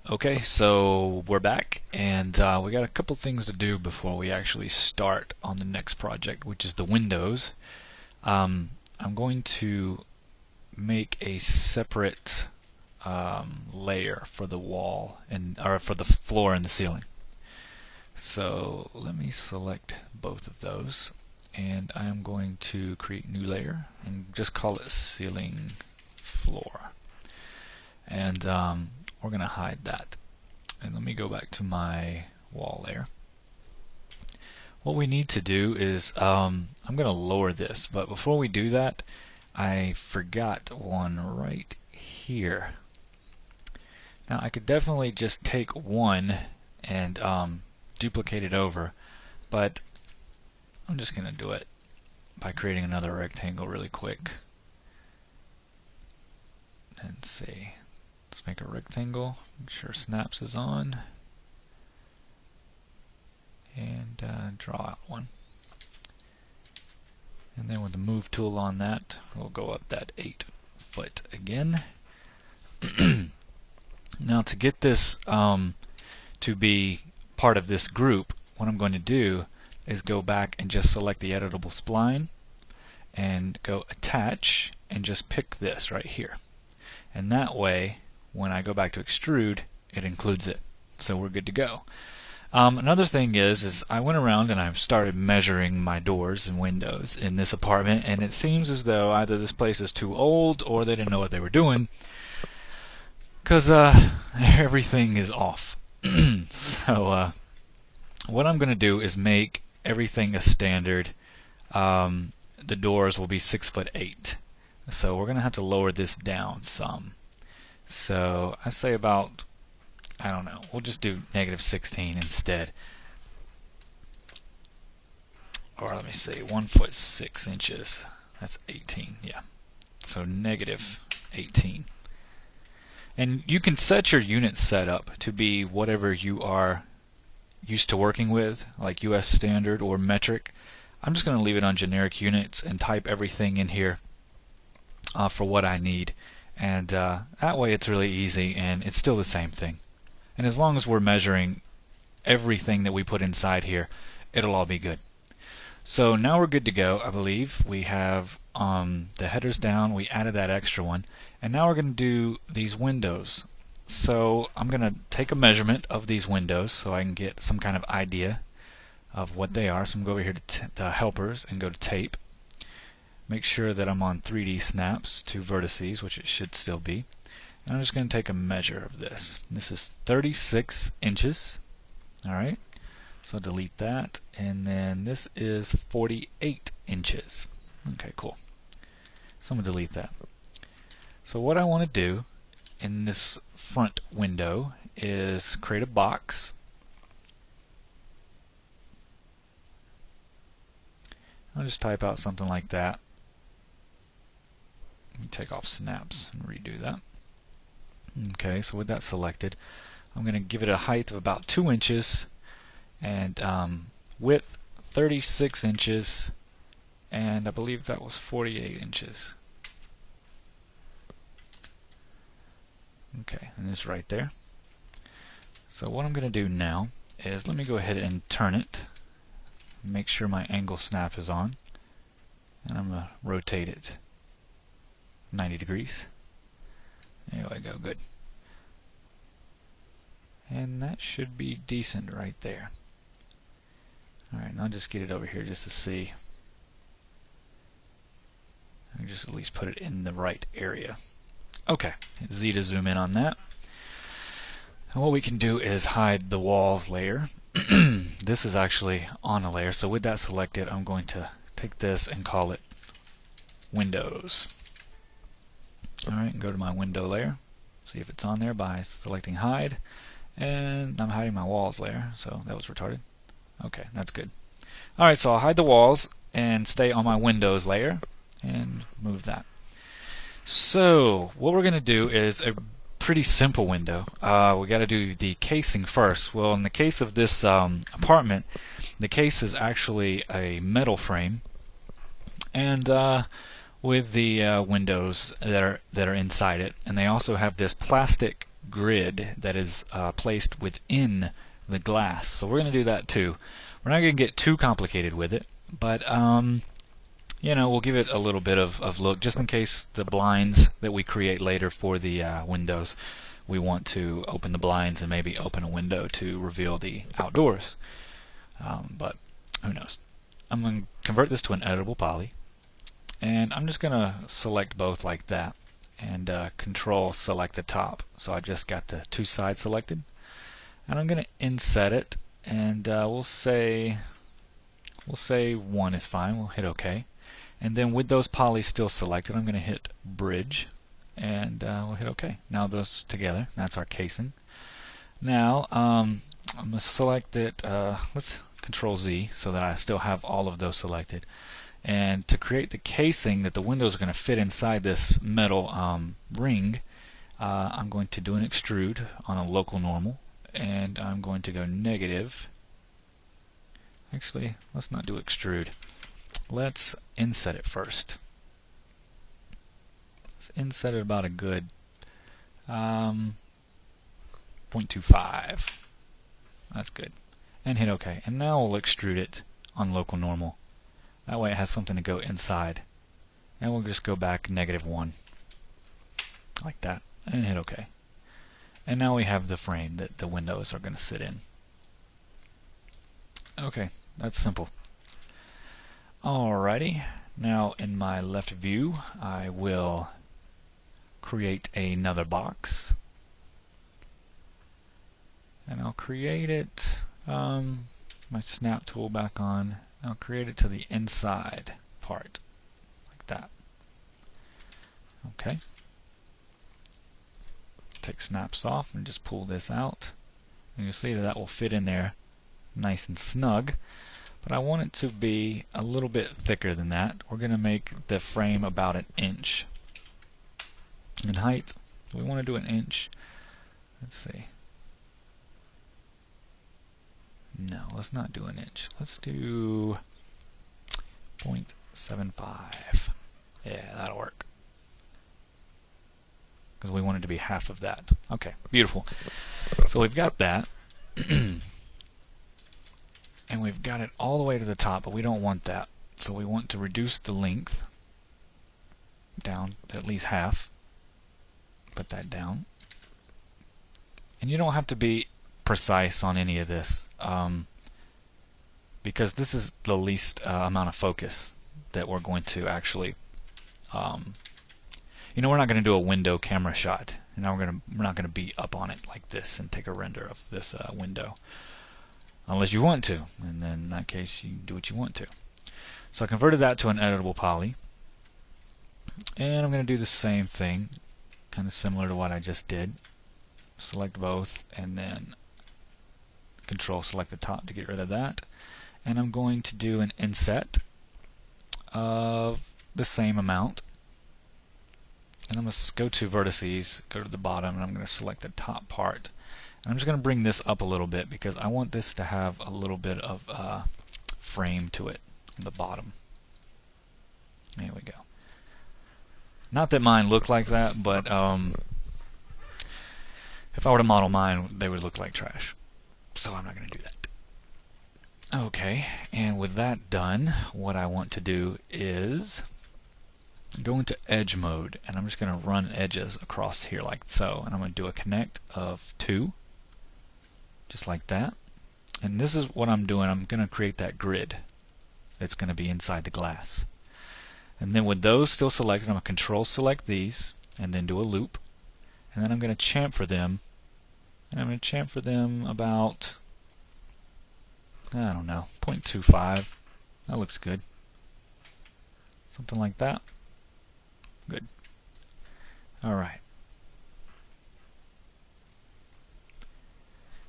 Okay, so we're back, and we got a couple things to do before we actually start on the next project, which is the windows. I'm going to make a separate layer for the wall or for the floor and the ceiling. So let me select both of those, and I'm going to create a new layer and just call it ceiling floor. And we're going to hide that. And let me go back to my wall layer. What we need to do is, I'm going to lower this, but before we do that, I forgot one right here. Now I could definitely just take one and duplicate it over, but I'm just going to do it by creating another rectangle really quick. And see. Let's make a rectangle, make sure snaps is on, and draw out one. And then with the move tool on that, we'll go up that 8 foot again. Now to get this to be part of this group, what I'm going to do is go back and just select the editable spline and go attach and just pick this right here. And that way, when I go back to extrude, it includes it. So we're good to go. Another thing is I went around and I started measuring my doors and windows in this apartment, and it seems as though either this place is too old or they didn't know what they were doing, because everything is off. So what I'm going to do is make everything a standard. The doors will be 6'8". So we're going to have to lower this down some. So I say about, I don't know, we'll just do -16 instead. Or let me see, 1 foot 6 inches. That's 18, yeah. So -18. And you can set your unit setup to be whatever you are used to working with, like US standard or metric. I'm just going to leave it on generic units and type everything in here for what I need. And that way it's really easy, and it's still the same thing. And as long as we're measuring everything that we put inside here, it'll all be good. So now we're good to go, I believe. We have the headers down, we added that extra one, and now we're going to do these windows. So I'm going to take a measurement of these windows so I can get some kind of idea of what they are. So I'm going to go over here to helpers and go to tape. Make sure that I'm on 3D snaps to vertices, which it should still be. And I'm just going to take a measure of this. This is 36 inches. Alright, so delete that. And then this is 48 inches. Okay, cool. So I'm going to delete that. So what I want to do in this front window is create a box. I'll just type out something like that. Let me take off snaps and redo that. Okay, so with that selected, I'm going to give it a height of about 2 inches and width 36 inches, and I believe that was 48 inches. Okay, and it's right there. So what I'm going to do now is let me go ahead and turn it, make sure my angle snap is on, and I'm going to rotate it 90 degrees. There we go, good. And that should be decent right there. Alright, now I'll just get it over here just to see. I'll just at least put it in the right area. Okay, hit Z to zoom in on that. And what we can do is hide the walls layer. This is actually on a layer, so with that selected, I'm going to take this and call it Windows. Alright, go to my window layer, see if it's on there by selecting hide, and I'm hiding my walls layer, so that was retarded. Okay, that's good. Alright, so I'll hide the walls and stay on my windows layer and move that. So what we're going to do is a pretty simple window. We got to do the casing first. Well, in the case of this apartment, the case is actually a metal frame, and with the windows that are inside it, and they also have this plastic grid that is placed within the glass. So we're going to do that too. We're not going to get too complicated with it, but you know, we'll give it a little bit of look just in case the blinds that we create later for the windows, we want to open the blinds and maybe open a window to reveal the outdoors. But who knows. I'm going to convert this to an editable poly, and I'm just going to select both like that and control select the top. So I just got the two sides selected, and I'm going to inset it, and we'll say 1 is fine. We'll hit OK, and then with those polys still selected, I'm going to hit bridge, and we'll hit OK. Now those together, that's our casing. Now I'm going to select it. Let's Control Z so that I still have all of those selected. And to create the casing that the windows are going to fit inside this metal ring, I'm going to do an extrude on a local normal, and I'm going to go negative. Actually, let's not do extrude. Let's inset it first. Let's inset it about a good 0.25. That's good. And hit OK. And now we'll extrude it on local normal. That way it has something to go inside. And we'll just go back -1. Like that. And hit OK. And now we have the frame that the windows are going to sit in. Okay, that's simple. Alrighty. Now in my left view, I will create another box. And I'll create it, my snap tool back on. I'll create it to the inside part, like that. Okay. Take snaps off and just pull this out. And you'll see that that will fit in there nice and snug. But I want it to be a little bit thicker than that. We're going to make the frame about 1 inch. In height, we want to do 1 inch. Let's see. No, let's not do 1 inch. Let's do 0.75. Yeah, that'll work. Because we want it to be half of that. Okay, beautiful. So we've got that. And we've got it all the way to the top, but we don't want that. So we want to reduce the length down to at least half. Put that down. And you don't have to be precise on any of this. Because this is the least amount of focus that we're going to actually, you know, we're not going to do a window camera shot. And now we're not going to be up on it like this and take a render of this window, unless you want to. And then in that case, you do what you want to. So I converted that to an editable poly, and I'm going to do the same thing, kind of similar to what I just did. Select both, and then Control select the top to get rid of that. And I'm going to do an inset of the same amount. And I'm going to go to vertices, go to the bottom, and I'm going to select the top part. And I'm just going to bring this up a little bit because I want this to have a little bit of frame to it on the bottom. There we go. Not that mine look like that, but if I were to model mine, they would look like trash. So I'm not going to do that. Okay, and with that done, what I want to do is go into edge mode, and I'm just going to run edges across here like so. And I'm going to do a connect of 2, just like that. And this is what I'm doing. I'm going to create that grid that's going to be inside the glass. And then with those still selected, I'm going to Control select these, and then do a loop. And then I'm going to chamfer them. And I'm going to chamfer them about, I don't know, 0.25. That looks good. Something like that. Good. Alright.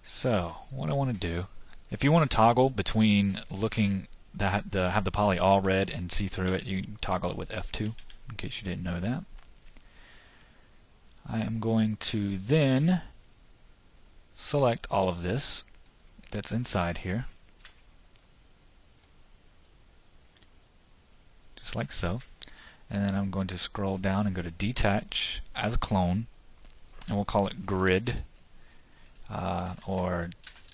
So, what I want to do, if you want to toggle between looking have the poly all red and see through it, you can toggle it with F2, in case you didn't know that. I am going to then select all of this that's inside here, just like so. And then I'm going to scroll down and go to Detach as a clone, and we'll call it grid, or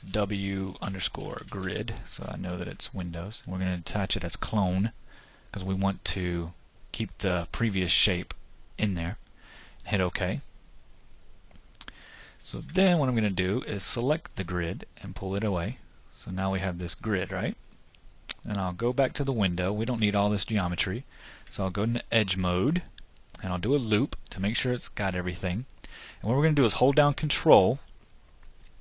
W_grid, so I know that it's Windows. We're going to attach it as clone because we want to keep the previous shape in there. Hit OK. So then what I'm going to do is select the grid and pull it away. So now we have this grid, right? And I'll go back to the window. We don't need all this geometry. So I'll go into edge mode and I'll do a loop to make sure it's got everything. And what we're going to do is hold down Control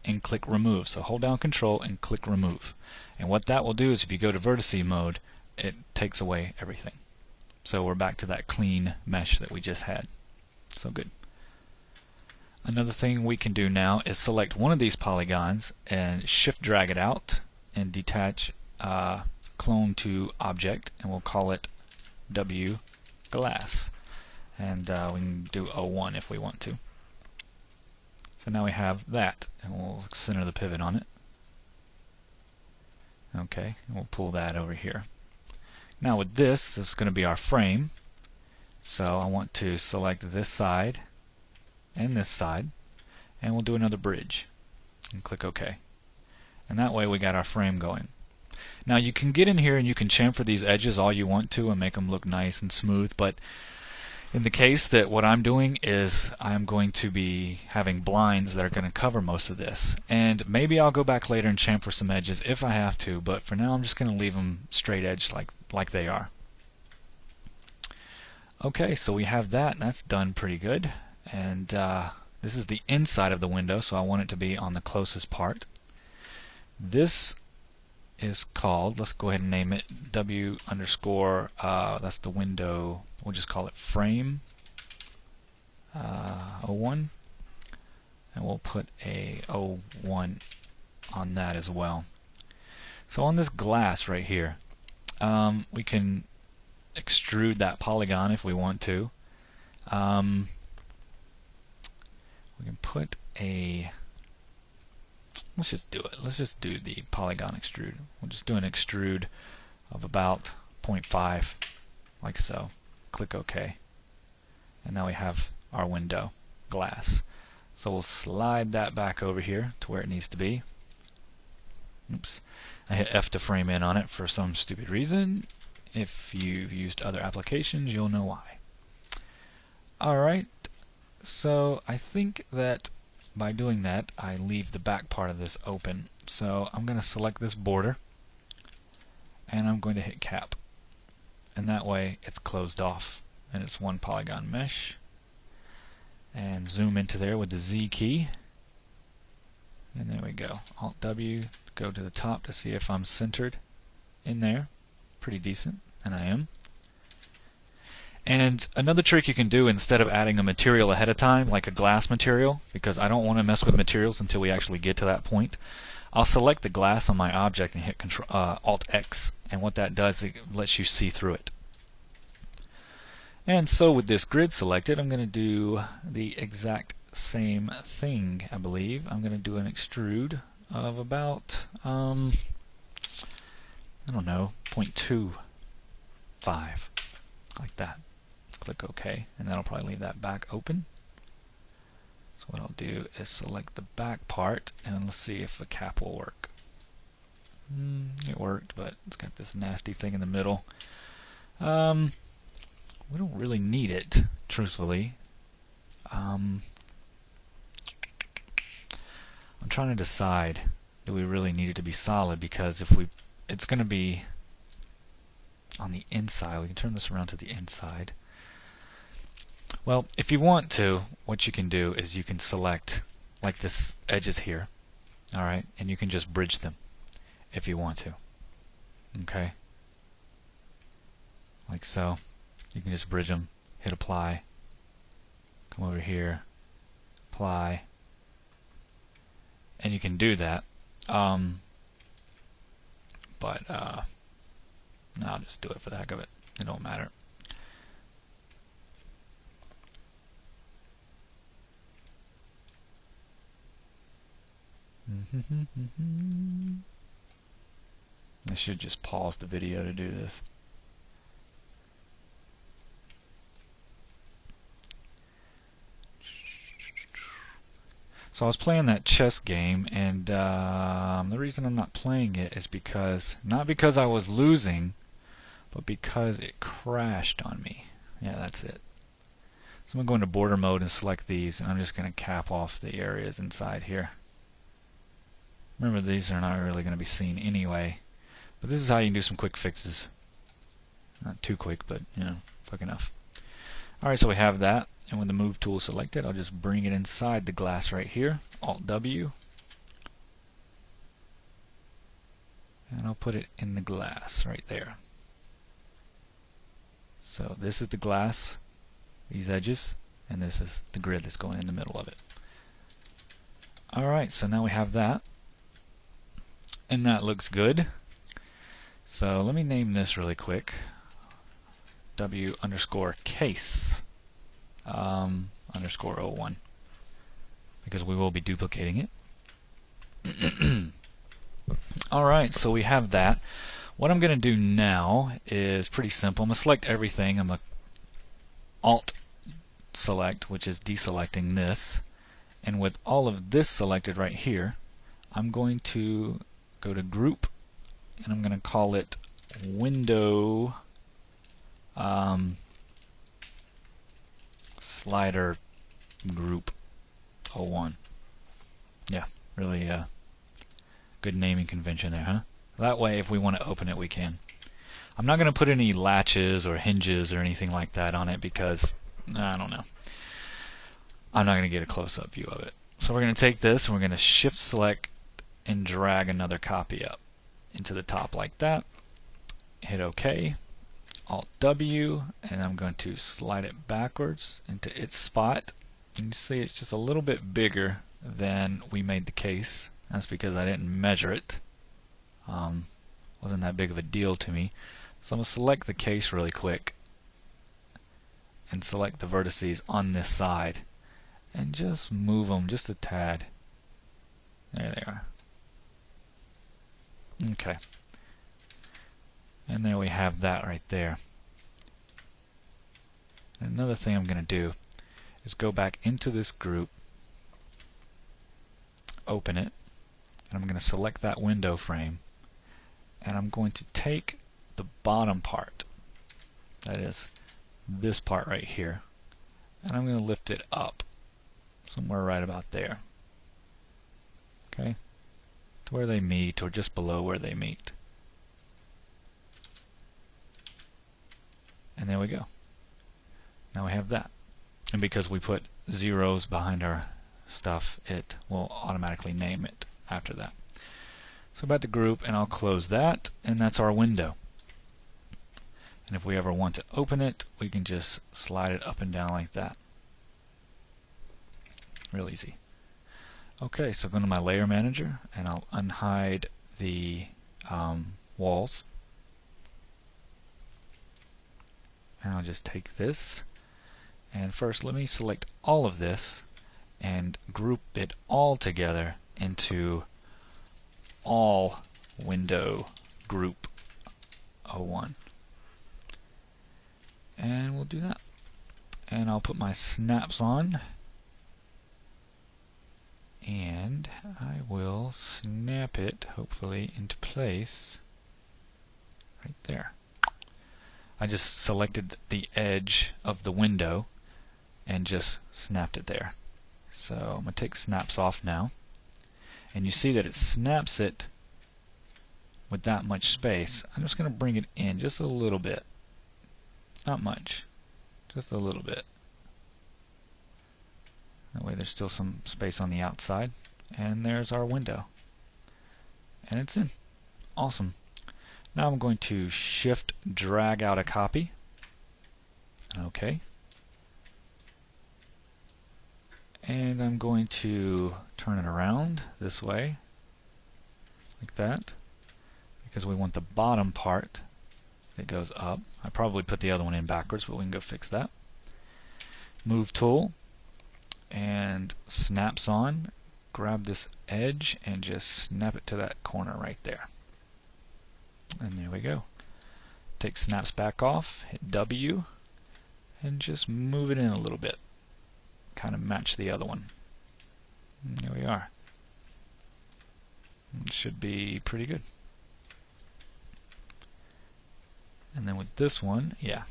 and click remove. So hold down Control and click remove. And what that will do is if you go to vertice mode, it takes away everything. So we're back to that clean mesh that we just had. So good. Another thing we can do now is select one of these polygons and shift drag it out and detach clone to object, and we'll call it W glass. And we can do 01 if we want to. So now we have that, and we'll center the pivot on it. Okay, and we'll pull that over here. Now with this is going to be our frame. So I want to select this side and this side, and we'll do another bridge and click OK. And that way we got our frame going. Now you can get in here and you can chamfer these edges all you want to and make them look nice and smooth, but in the case that what I'm doing is I'm going to be having blinds that are going to cover most of this, and maybe I'll go back later and chamfer some edges if I have to, but for now I'm just going to leave them straight edge like they are. Okay, so we have that, and that's done pretty good. And this is the inside of the window, so I want it to be on the closest part. This is called, let's go ahead and name it W underscore, that's the window, we'll just call it frame 01, and we'll put a 01 on that as well. So on this glass right here, we can extrude that polygon if we want to. We can put a, let's just do it. Let's just do the polygon extrude. We'll just do an extrude of about 0.5, like so. Click OK. And now we have our window glass. So we'll slide that back over here to where it needs to be. Oops. I hit F to frame in on it for some stupid reason. If you've used other applications, you'll know why. Alright. So I think that by doing that, I leave the back part of this open. So I'm going to select this border, and I'm going to hit cap. And that way it's closed off, and it's one polygon mesh. And zoom into there with the Z key. And there we go. Alt W, go to the top to see if I'm centered in there. Pretty decent, and I am. And another trick you can do, instead of adding a material ahead of time, like a glass material, because I don't want to mess with materials until we actually get to that point, I'll select the glass on my object and hit Alt X, and what that does, it lets you see through it. And so with this grid selected, I'm going to do the exact same thing, I believe. I'm going to do an extrude of about, I don't know, 0.25, like that. Click OK, and that'll probably leave that back open. So what I'll do is select the back part, and let's see if the cap will work. It worked, but it's got this nasty thing in the middle. We don't really need it, truthfully. I'm trying to decide, do we really need it to be solid? Because if it's going to be on the inside. We can turn this around to the inside. Well, if you want to, what you can do is you can select like this edges here, alright, and you can just bridge them if you want to. Okay? Like so. You can just bridge them, hit apply, come over here, apply, and you can do that. But I'll just do it for the heck of it. It don't matter. I should just pause the video to do this. So I was playing that chess game, and the reason I'm not playing it is not because I was losing, but because it crashed on me. Yeah, that's it. So I'm going to go into border mode and select these, and I'm just going to cap off the areas inside here. Remember, these are not really going to be seen anyway, but this is how you can do some quick fixes. Not too quick, but quick enough. Alright, so we have that, and with the move tool selected, I'll just bring it inside the glass right here, Alt W, and I'll put it in the glass right there. So this is the glass, these edges, and this is the grid that's going in the middle of it. Alright, so now we have that, and that looks good. So let me name this really quick. W_case underscore 01, because we will be duplicating it. Alright, so we have that. What I'm going to do now is pretty simple. I'm going to select everything. I'm going to Alt select, which is deselecting this, and with all of this selected right here, I'm going to go to Group, and I'm going to call it Window Slider Group 01. Yeah, really good naming convention there, huh? That way, if we want to open it, we can. I'm not going to put any latches or hinges or anything like that on it because, I don't know. I'm not going to get a close-up view of it. So we're going to take this and we're going to Shift Select and drag another copy up into the top like that. Hit OK. Alt W, and I'm going to slide it backwards into its spot. And you see it's just a little bit bigger than we made the case. That's because I didn't measure it. Wasn't that big of a deal to me. So I'm going to select the case really quick and select the vertices on this side and just move them just a tad. There they are. Okay. And there we have that right there. Another thing I'm going to do is go back into this group, open it, and I'm going to select that window frame, and I'm going to take the bottom part, that is this part right here, and I'm going to lift it up somewhere right about there. Okay? To where they meet, or just below where they meet. And there we go. Now we have that. And because we put zeros behind our stuff, it will automatically name it after that. So about the group, and I'll close that, and that's our window. And if we ever want to open it, we can just slide it up and down like that. Real easy. Okay, so go to my layer manager, and I'll unhide the walls. And I'll just take this, and first let me select all of this and group it all together into all window group 01. And we'll do that. And I'll put my snaps on, and I will snap it hopefully into place right there. I just selected the edge of the window and just snapped it there. So I'm going to take snaps off now, and you see that it snaps it with that much space. I'm just going to bring it in just a little bit. Not much, just a little bit. That way there's still some space on the outside, and there's our window. And it's in. Awesome. Now I'm going to Shift drag out a copy. Okay. And I'm going to turn it around this way, like that, because we want the bottom part that goes up. I probably put the other one in backwards, but we can go fix that. Move tool, and snaps on. Grab this edge and just snap it to that corner right there. And there we go. Take snaps back off, hit W, and just move it in a little bit. Kind of match the other one. There we are. It should be pretty good. And then with this one, yeah,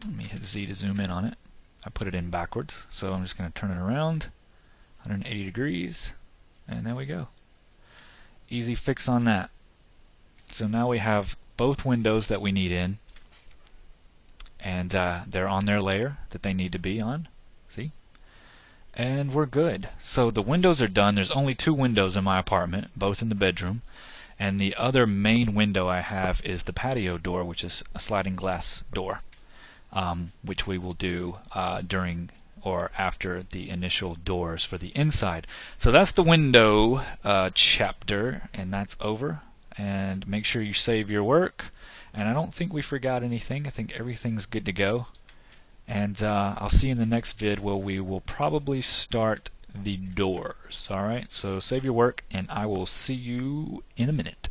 let me hit Z to zoom in on it. I put it in backwards, so I'm just going to turn it around 180 degrees, and there we go. Easy fix on that. So now we have both windows that we need in, and they're on their layer that they need to be on. See? And we're good. So the windows are done. There's only 2 windows in my apartment, both in the bedroom. And the other main window I have is the patio door, which is a sliding glass door, which we will do during or after the initial doors for the inside. So that's the window chapter, and that's over. And make sure you save your work. And I don't think we forgot anything. I think everything's good to go. And I'll see you in the next vid where we will probably start the doors. Alright, so save your work, and I will see you in a minute.